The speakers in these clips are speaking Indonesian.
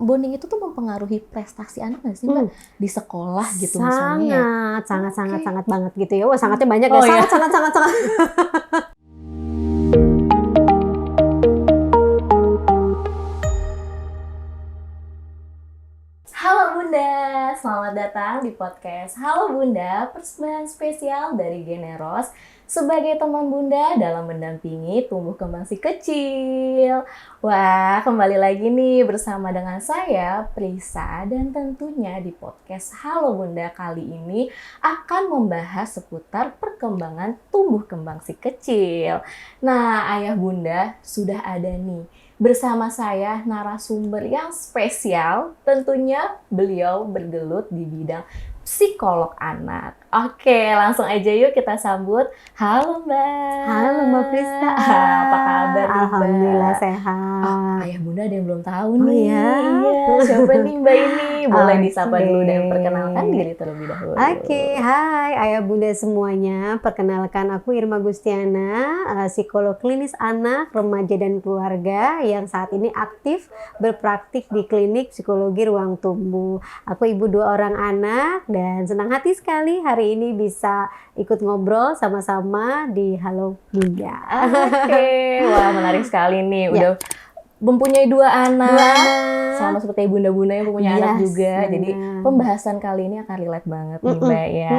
bonding itu tuh mempengaruhi prestasi anak nggak sih Mbak? Di sekolah gitu misalnya ya? Sangat banget gitu ya. Wah, sangatnya banyak ya. Oh ya. Sangat. Halo Bunda, selamat datang di podcast Halo Bunda, persembahan spesial dari Generos sebagai teman Bunda dalam mendampingi tumbuh kembang si kecil. Wah, kembali lagi nih bersama dengan saya, Prisa, dan tentunya di podcast Halo Bunda kali ini akan membahas seputar perkembangan tumbuh kembang si kecil. Nah, Ayah Bunda sudah ada nih bersama saya narasumber yang spesial, tentunya beliau bergelut di bidang psikolog anak. Oke, langsung aja yuk kita sambut. Halo Mbak. Halo Mbak Prista. Apa kabar nih, Mbak? Alhamdulillah sehat. Oh, Ayah Bunda ada yang belum tahu Oh nih. ya? Iya, siapa nih Mbak ini? Boleh disapa Oke. dulu dan perkenalkan diri terlebih dahulu. Oke, hai Ayah Bunda semuanya. Perkenalkan aku Irma Gustiana, psikolog klinis anak, remaja dan keluarga yang saat ini aktif berpraktik di klinik psikologi ruang tumbuh. Aku ibu 2 orang anak dan senang hati sekali hari ini bisa ikut ngobrol sama-sama di Halo Bunda. Oke, wah menarik sekali nih. Ya. Udah mempunyai 2 anak. 2 anak. Sama seperti bunda-bunda yang punya anak Yes, juga. Jadi benar. pembahasan kali ini akan relate banget nih Mbak ya.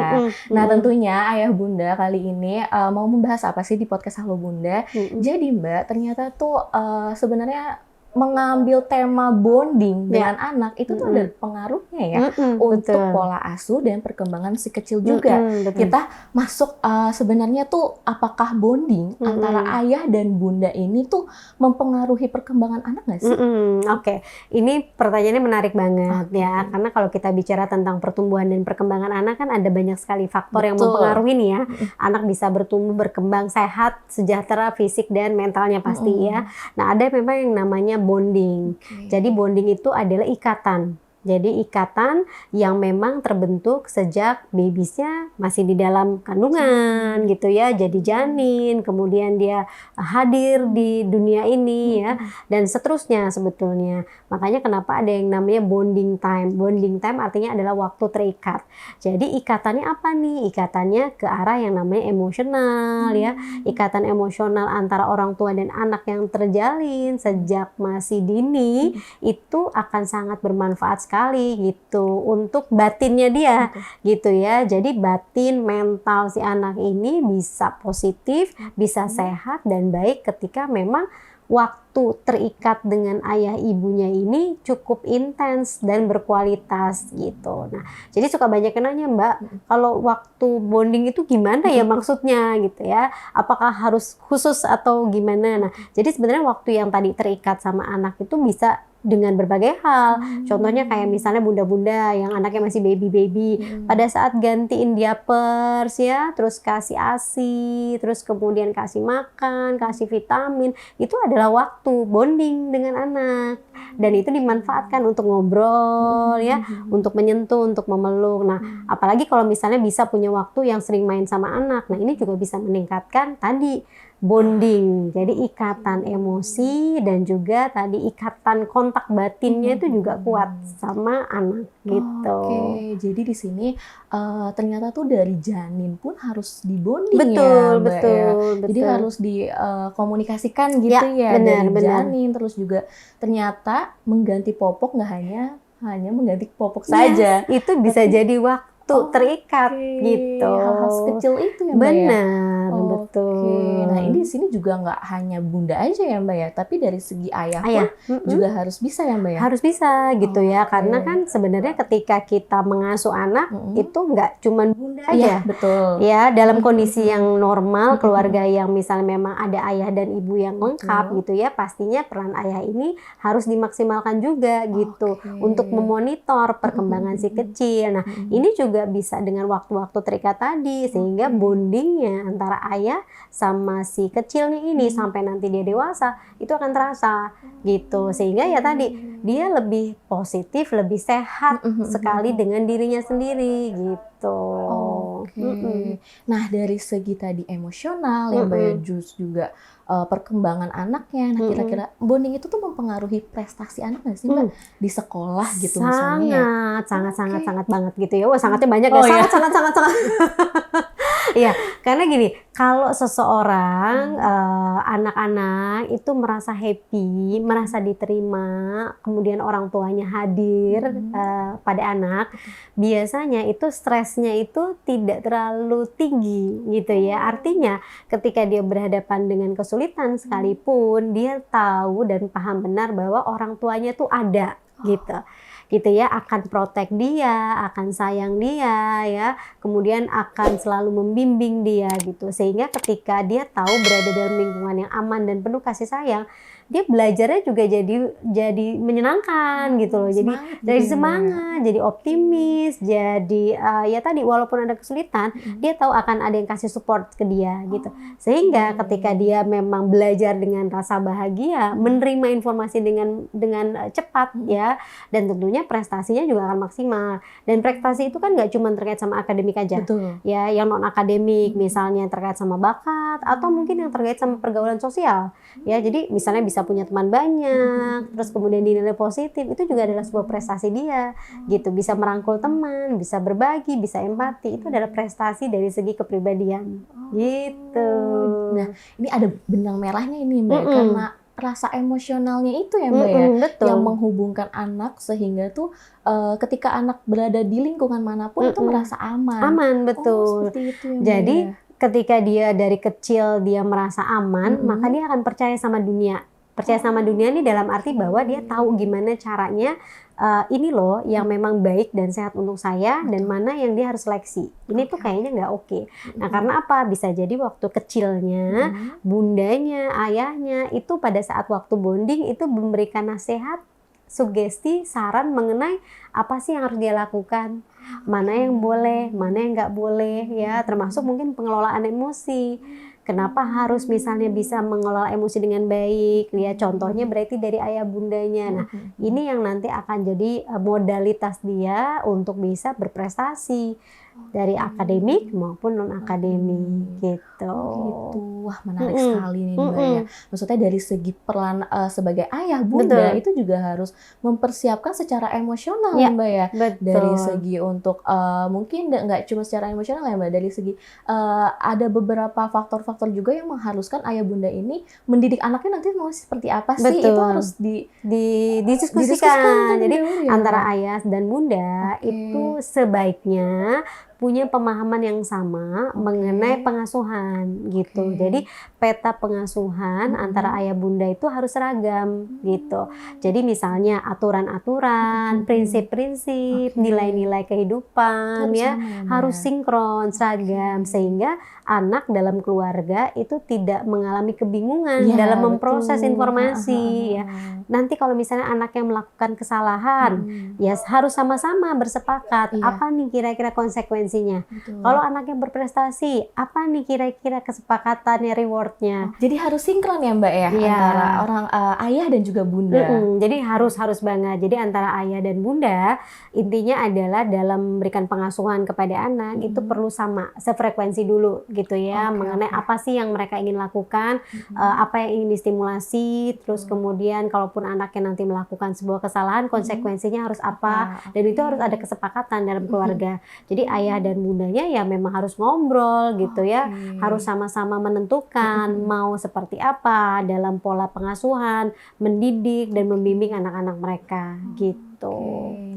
Nah tentunya Ayah Bunda kali ini mau membahas apa sih di podcast Halo Bunda. Jadi Mbak ternyata tuh sebenarnya mengambil tema bonding dengan anak itu tuh ada pengaruhnya ya untuk betul. pola asuh dan perkembangan si kecil juga. Betul. Kita masuk sebenarnya tuh apakah bonding antara ayah dan bunda ini tuh mempengaruhi perkembangan anak nggak sih? Oke, ini pertanyaannya menarik banget ya, karena kalau kita bicara tentang pertumbuhan dan perkembangan anak kan ada banyak sekali faktor yang Betul. mempengaruhi nih ya. Anak bisa bertumbuh, berkembang sehat, sejahtera fisik dan mentalnya pasti ya. Nah, ada memang yang namanya bonding. Jadi bonding itu adalah ikatan. Jadi ikatan yang memang terbentuk sejak babynya masih di dalam kandungan gitu ya, jadi janin, kemudian dia hadir di dunia ini ya, dan seterusnya sebetulnya. Makanya kenapa ada yang namanya bonding time. Bonding time artinya adalah waktu terikat. Jadi ikatannya apa nih? Ikatannya ke arah yang namanya emosional ya. Ikatan emosional antara orang tua dan anak yang terjalin sejak masih dini itu akan sangat bermanfaat sekali gitu untuk batinnya dia gitu ya. Jadi batin mental si anak ini bisa positif, bisa sehat dan baik ketika memang waktu terikat dengan ayah ibunya ini cukup intens dan berkualitas gitu. Nah, jadi suka banyak yang nanya, Mbak, kalau waktu bonding itu gimana ya maksudnya gitu ya? Apakah harus khusus atau gimana? Nah, jadi sebenarnya waktu yang tadi terikat sama anak itu bisa dengan berbagai hal. Contohnya kayak misalnya bunda-bunda yang anaknya masih baby-baby. Pada saat gantiin diapers ya, terus kasih ASI, terus kemudian kasih makan, kasih vitamin, itu adalah waktu bonding dengan anak. Dan itu dimanfaatkan untuk ngobrol ya, untuk menyentuh, untuk memeluk. Nah, apalagi kalau misalnya bisa punya waktu yang sering main sama anak. Nah, ini juga bisa meningkatkan tadi bonding, jadi ikatan emosi dan juga tadi ikatan kontak batinnya itu juga kuat sama anak gitu. Oke, jadi di sini ternyata tuh dari janin pun harus dibonding Betul, ya Mbak betul, ya. betul. Jadi harus dikomunikasikan gitu ya, benar, dari benar. janin, terus juga ternyata mengganti popok nggak hanya mengganti popok saja. Yes, itu bisa jadi waktu terikat gitu. Hal-hal sekecil itu ya Mbak ya. Benar, betul. Nah ini di sini juga nggak hanya bunda aja ya Mbak ya, tapi dari segi ayah pun juga harus bisa ya Mbak ya. Harus bisa gitu ya, karena kan sebenarnya ketika kita mengasuh anak itu nggak cuman bunda aja. Iya, betul. Ya, dalam kondisi yang normal, keluarga yang misalnya memang ada ayah dan ibu yang lengkap gitu ya, pastinya peran ayah ini harus dimaksimalkan juga gitu untuk memonitor perkembangan si kecil. Nah, ini juga bisa dengan waktu-waktu terikat tadi sehingga bondingnya antara ayah sama si kecilnya ini sampai nanti dia dewasa itu akan terasa gitu, sehingga ya tadi dia lebih positif, lebih sehat sekali dengan dirinya sendiri gitu. Oke. Nah, dari segi tadi emosional yang Mbak ya, juga perkembangan anaknya. Nah, kira-kira bonding itu tuh mempengaruhi prestasi anak nggak sih, Mbak? Di sekolah gitu misalnya ya? Sangat banget gitu ya. Wah, sangatnya banyak ya. Oh, ya. Sangat. Iya, karena gini, kalau seseorang anak-anak itu merasa happy, merasa diterima, kemudian orang tuanya hadir pada anak, biasanya itu stresnya itu tidak terlalu tinggi gitu ya. Artinya ketika dia berhadapan dengan kesulitan sekalipun, dia tahu dan paham benar bahwa orang tuanya tuh ada gitu ya, akan protect dia, akan sayang dia ya, kemudian akan selalu membimbing dia gitu, sehingga ketika dia tahu berada dalam lingkungan yang aman dan penuh kasih sayang, dia belajarnya juga jadi menyenangkan gitu loh, jadi dari semangat, jadi optimis, jadi ya tadi walaupun ada kesulitan, dia tahu akan ada yang kasih support ke dia gitu, sehingga ketika dia memang belajar dengan rasa bahagia, menerima informasi dengan cepat ya, dan tentunya prestasinya juga akan maksimal. Dan prestasi itu kan nggak cuma terkait sama akademik aja. Betul. Ya, yang non akademik misalnya terkait sama bakat atau mungkin yang terkait sama pergaulan sosial. Ya, jadi misalnya bisa punya teman banyak, terus kemudian dinilai positif, itu juga adalah sebuah prestasi dia. Gitu, bisa merangkul teman, bisa berbagi, bisa empati, itu adalah prestasi dari segi kepribadian. Gitu. Nah, ini ada benang merahnya ini, Mbak, karena rasa emosionalnya itu ya, Mbak ya, betul. yang menghubungkan anak sehingga tuh ketika anak berada di lingkungan manapun itu merasa aman. Aman, betul. Seperti itu ya, Mbak. Jadi ketika dia dari kecil dia merasa aman, maka dia akan percaya sama dunia. Percaya sama dunia ini dalam arti bahwa dia tahu gimana caranya ini loh yang memang baik dan sehat untuk saya, dan mana yang dia harus seleksi. Ini tuh kayaknya nggak oke. Nah, karena apa? Bisa jadi waktu kecilnya bundanya, ayahnya itu pada saat waktu bonding itu memberikan nasihat, sugesti, saran mengenai apa sih yang harus dia lakukan, mana yang boleh, mana yang nggak boleh ya, termasuk mungkin pengelolaan emosi. Kenapa harus misalnya bisa mengelola emosi dengan baik ya, contohnya berarti dari ayah bundanya. Nah, ini yang nanti akan jadi modalitas dia untuk bisa berprestasi dari akademik maupun non akademik gitu. Gitu. Wah, menarik sekali nih, Mbak ya. Maksudnya dari segi peran sebagai ayah bunda itu juga harus mempersiapkan secara emosional ya, Mbak ya. Dari segi untuk mungkin nggak cuma secara emosional ya, Mbak, dari segi ada beberapa faktor-faktor juga yang mengharuskan ayah bunda ini mendidik anaknya nanti mau seperti apa sih. Itu harus didiskusikan. Jadi antara ayah dan bunda itu sebaiknya punya pemahaman yang sama mengenai pengasuhan gitu. Jadi peta pengasuhan antara ayah bunda itu harus seragam gitu. Jadi misalnya aturan-aturan, prinsip-prinsip, nilai-nilai kehidupan ya harus sinkron, seragam, sehingga anak dalam keluarga itu tidak mengalami kebingungan dalam memproses informasi ya. Nanti kalau misalnya anak yang melakukan kesalahan, ya harus sama-sama bersepakat apa nih kira-kira konsekuensinya. Kalau anaknya berprestasi, apa nih kira-kira kesepakatannya, rewardnya. Jadi harus sinkron ya, Mbak ya, antara orang ayah dan juga bunda. Jadi harus banget. Jadi antara ayah dan bunda intinya adalah dalam memberikan pengasuhan kepada anak itu perlu sama, sefrekuensi dulu gitu ya, mengenai apa sih yang mereka ingin lakukan, apa yang ingin distimulasi, terus kemudian kalaupun anaknya nanti melakukan sebuah kesalahan, konsekuensinya harus apa, dan itu harus ada kesepakatan dalam keluarga. Jadi ayah dan bundanya ya memang harus ngobrol gitu ya, harus sama-sama menentukan mau seperti apa dalam pola pengasuhan, mendidik dan membimbing anak-anak mereka gitu.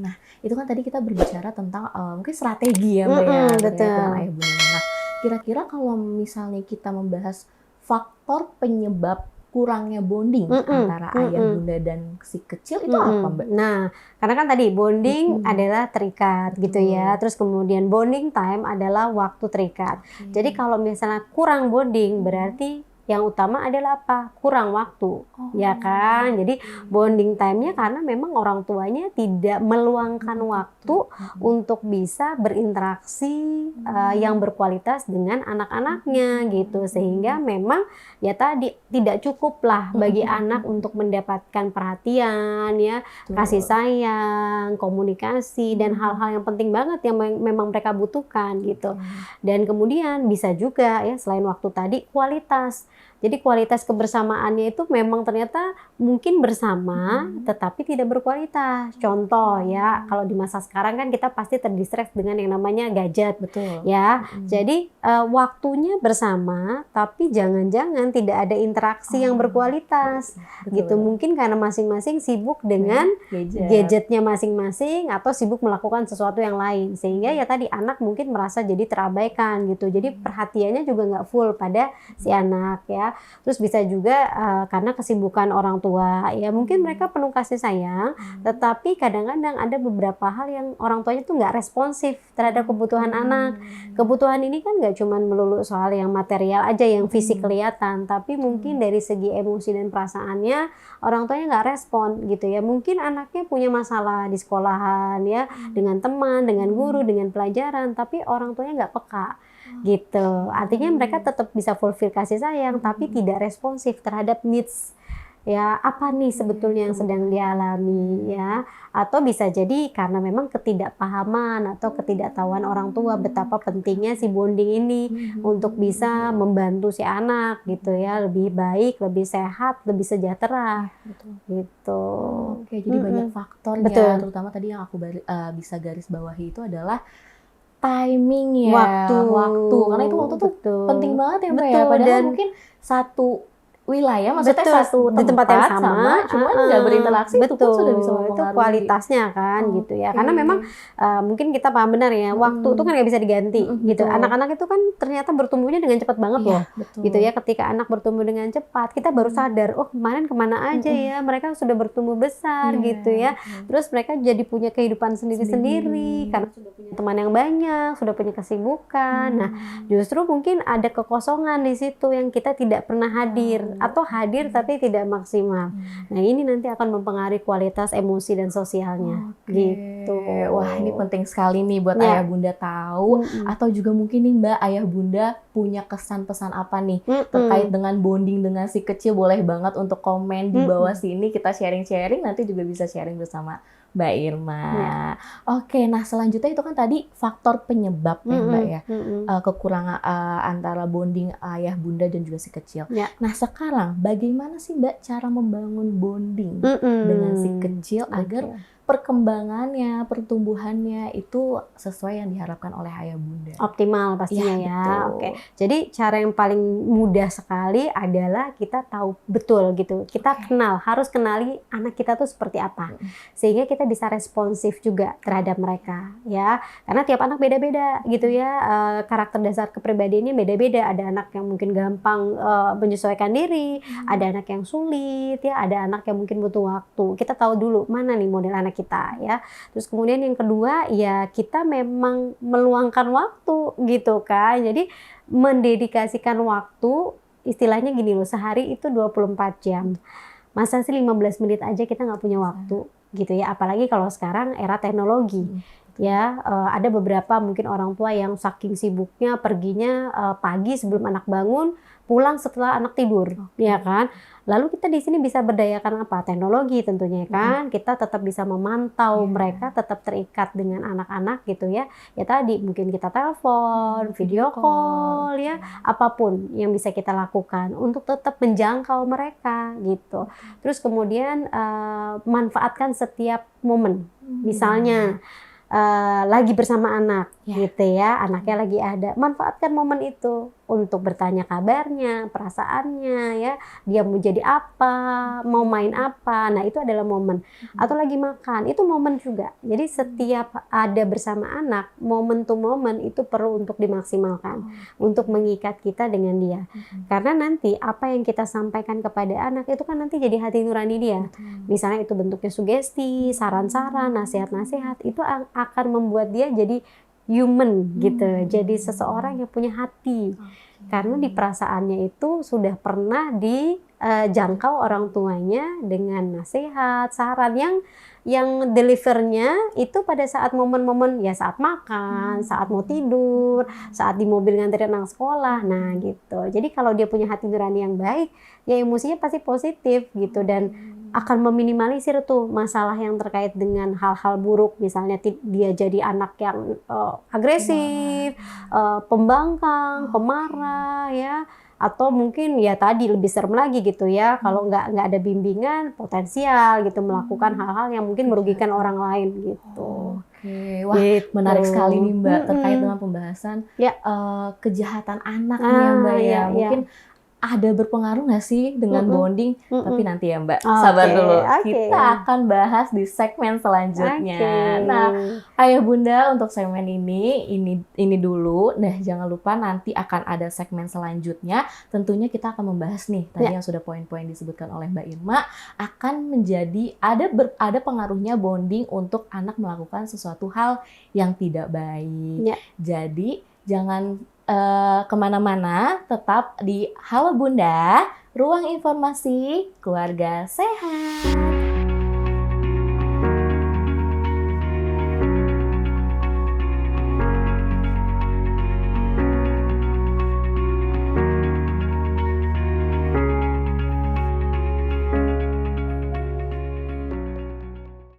Nah, itu kan tadi kita berbicara tentang mungkin strategi ya, Mbak ya, dengan ayah bunda. Nah, kira-kira kalau misalnya kita membahas faktor penyebab kurangnya bonding antara ayah bunda dan si kecil itu apa, Mbak? Nah, karena kan tadi bonding adalah terikat gitu ya. Terus kemudian bonding time adalah waktu terikat. Jadi kalau misalnya kurang bonding berarti Yang utama adalah apa? Kurang waktu, ya kan? Jadi bonding time-nya karena memang orang tuanya tidak meluangkan waktu untuk bisa berinteraksi yang berkualitas dengan anak-anaknya gitu. Sehingga memang ya tadi tidak cukup lah bagi anak untuk mendapatkan perhatian ya, kasih sayang, komunikasi dan hal-hal yang penting banget yang memang mereka butuhkan gitu. Dan kemudian bisa juga ya selain waktu tadi kualitas. Jadi kualitas kebersamaannya itu memang ternyata mungkin bersama tetapi tidak berkualitas. Contoh ya, kalau di masa sekarang kan kita pasti terdistract dengan yang namanya gadget. Betul. Ya. Jadi waktunya bersama tapi jangan-jangan tidak ada interaksi yang berkualitas. Betul. Gitu. Mungkin karena masing-masing sibuk dengan gadgetnya masing-masing atau sibuk melakukan sesuatu yang lain. Sehingga ya tadi anak mungkin merasa jadi terabaikan gitu. Jadi perhatiannya juga nggak full pada si anak ya. Terus bisa juga karena kesibukan orang tua ya mungkin mereka penuh kasih sayang tetapi kadang-kadang ada beberapa hal yang orang tuanya tuh nggak responsif terhadap kebutuhan anak. Kebutuhan ini kan nggak cuma melulu soal yang material aja yang fisik kelihatan tapi mungkin dari segi emosi dan perasaannya orang tuanya nggak respon gitu ya. Mungkin anaknya punya masalah di sekolahan ya dengan teman, dengan guru, dengan pelajaran tapi orang tuanya nggak peka gitu. Artinya mereka tetap bisa fulfill kasih sayang tapi tidak responsif terhadap needs ya apa nih sebetulnya yang sedang dialami ya. Atau bisa jadi karena memang ketidakpahaman atau ketidaktahuan orang tua betapa pentingnya si bonding ini untuk bisa membantu si anak gitu ya lebih baik, lebih sehat, lebih sejahtera gitu. Oke, jadi banyak faktor ya, terutama tadi yang aku bisa garis bawahi itu adalah timing ya, waktu. Karena itu waktu tuh penting banget ya Mbak ya. Padahal mungkin satu wilayah, maksudnya satu tempat yang sama cuman nggak berinteraksi itu pun sudah bisa mempengaruhi. Itu kualitasnya kan gitu ya. Karena memang mungkin kita paham benar ya, waktu itu kan nggak bisa diganti gitu. Anak-anak itu kan ternyata bertumbuhnya dengan cepat banget loh. Gitu ya, ketika anak bertumbuh dengan cepat, kita baru sadar, oh kemarin kemana aja ya, mereka sudah bertumbuh besar gitu ya. Terus mereka jadi punya kehidupan sendiri-sendiri karena sudah punya teman yang banyak, sudah punya kesibukan. Nah, justru mungkin ada kekosongan di situ yang kita tidak pernah hadir atau hadir tapi tidak maksimal. Nah, ini nanti akan mempengaruhi kualitas emosi dan sosialnya. Gitu. Wah, ini penting sekali nih buat ayah bunda tahu atau juga mungkin nih Mbak ayah bunda punya kesan pesan apa nih terkait dengan bonding dengan si kecil, boleh banget untuk komen di bawah sini, kita sharing-sharing, nanti juga bisa sharing bersama Mbak Irma. Oke, nah selanjutnya itu kan tadi faktor penyebab ya Mbak ya, kekurangan antara bonding ayah bunda dan juga si kecil. Nah sekarang bagaimana sih Mbak cara membangun bonding dengan si kecil agar perkembangannya, pertumbuhannya itu sesuai yang diharapkan oleh ayah bunda? Optimal pastinya ya. Oke. Jadi cara yang paling mudah sekali adalah kita tahu betul gitu. Kita harus kenali anak kita tuh seperti apa. Sehingga kita bisa responsif juga terhadap mereka ya. Karena tiap anak beda-beda gitu ya. Karakter dasar kepribadiannya beda-beda. Ada anak yang mungkin gampang menyesuaikan diri, ada anak yang sulit ya, ada anak yang mungkin butuh waktu. Kita tahu dulu mana nih model anak kita ya. Terus kemudian yang kedua ya kita memang meluangkan waktu gitu kan. Jadi mendedikasikan waktu, istilahnya gini loh, sehari itu 24 jam. Masa sih 15 menit aja kita nggak punya waktu gitu ya. Apalagi kalau sekarang era teknologi. Ya, ada beberapa mungkin orang tua yang saking sibuknya perginya pagi sebelum anak bangun, pulang setelah anak tidur, ya kan? Lalu kita di sini bisa berdayakan apa? Teknologi tentunya kan. Kita tetap bisa memantau mereka, tetap terikat dengan anak-anak gitu ya. Ya tadi mungkin kita telepon, video call ya, apapun yang bisa kita lakukan untuk tetap menjangkau mereka gitu. Terus kemudian manfaatkan setiap momen. Misalnya lagi bersama anak gitu ya, anaknya lagi ada, manfaatkan momen itu untuk bertanya kabarnya, perasaannya ya, dia mau jadi apa, mau main apa. Nah, itu adalah momen. Atau lagi makan, itu momen juga. Jadi setiap ada bersama anak, momen to momen itu perlu untuk dimaksimalkan, untuk mengikat kita dengan dia. Karena nanti apa yang kita sampaikan kepada anak itu kan nanti jadi hati nurani dia. Misalnya itu bentuknya sugesti, saran-saran, nasihat-nasihat, itu akan membuat dia jadi human gitu, jadi seseorang yang punya hati Karena di perasaannya itu sudah pernah dijangkau orang tuanya dengan nasihat, saran yang delivernya itu pada saat momen-momen ya saat makan, saat mau tidur, saat di mobil nganterin anak sekolah. Nah, gitu. Jadi kalau dia punya hati nurani yang baik, ya emosinya pasti positif gitu dan akan meminimalisir tuh masalah yang terkait dengan hal-hal buruk, misalnya dia jadi anak yang agresif, pembangkang, pemarah ya, atau mungkin ya tadi lebih serem lagi gitu ya, kalau nggak ada bimbingan potensial gitu melakukan hal-hal yang mungkin merugikan orang lain gitu. Oke, wah Gitu. menarik sekali nih Mbak terkait dengan pembahasan Ya. kejahatan anak nih ya Mbak ya. Iya, Mungkin ada berpengaruh nggak sih dengan bonding? Tapi nanti ya Mbak, sabar Oke, dulu. oke. Kita akan bahas di segmen selanjutnya. Oke. Nah, Ayah Bunda untuk segmen ini dulu. Nah, jangan lupa nanti akan ada segmen selanjutnya. Tentunya kita akan membahas nih tadi yang sudah poin-poin disebutkan oleh Mbak Irma akan menjadi ada pengaruhnya bonding untuk anak melakukan sesuatu hal yang tidak baik. Ya. Jadi jangan kemana-mana, tetap di Halo Bunda, ruang informasi keluarga sehat.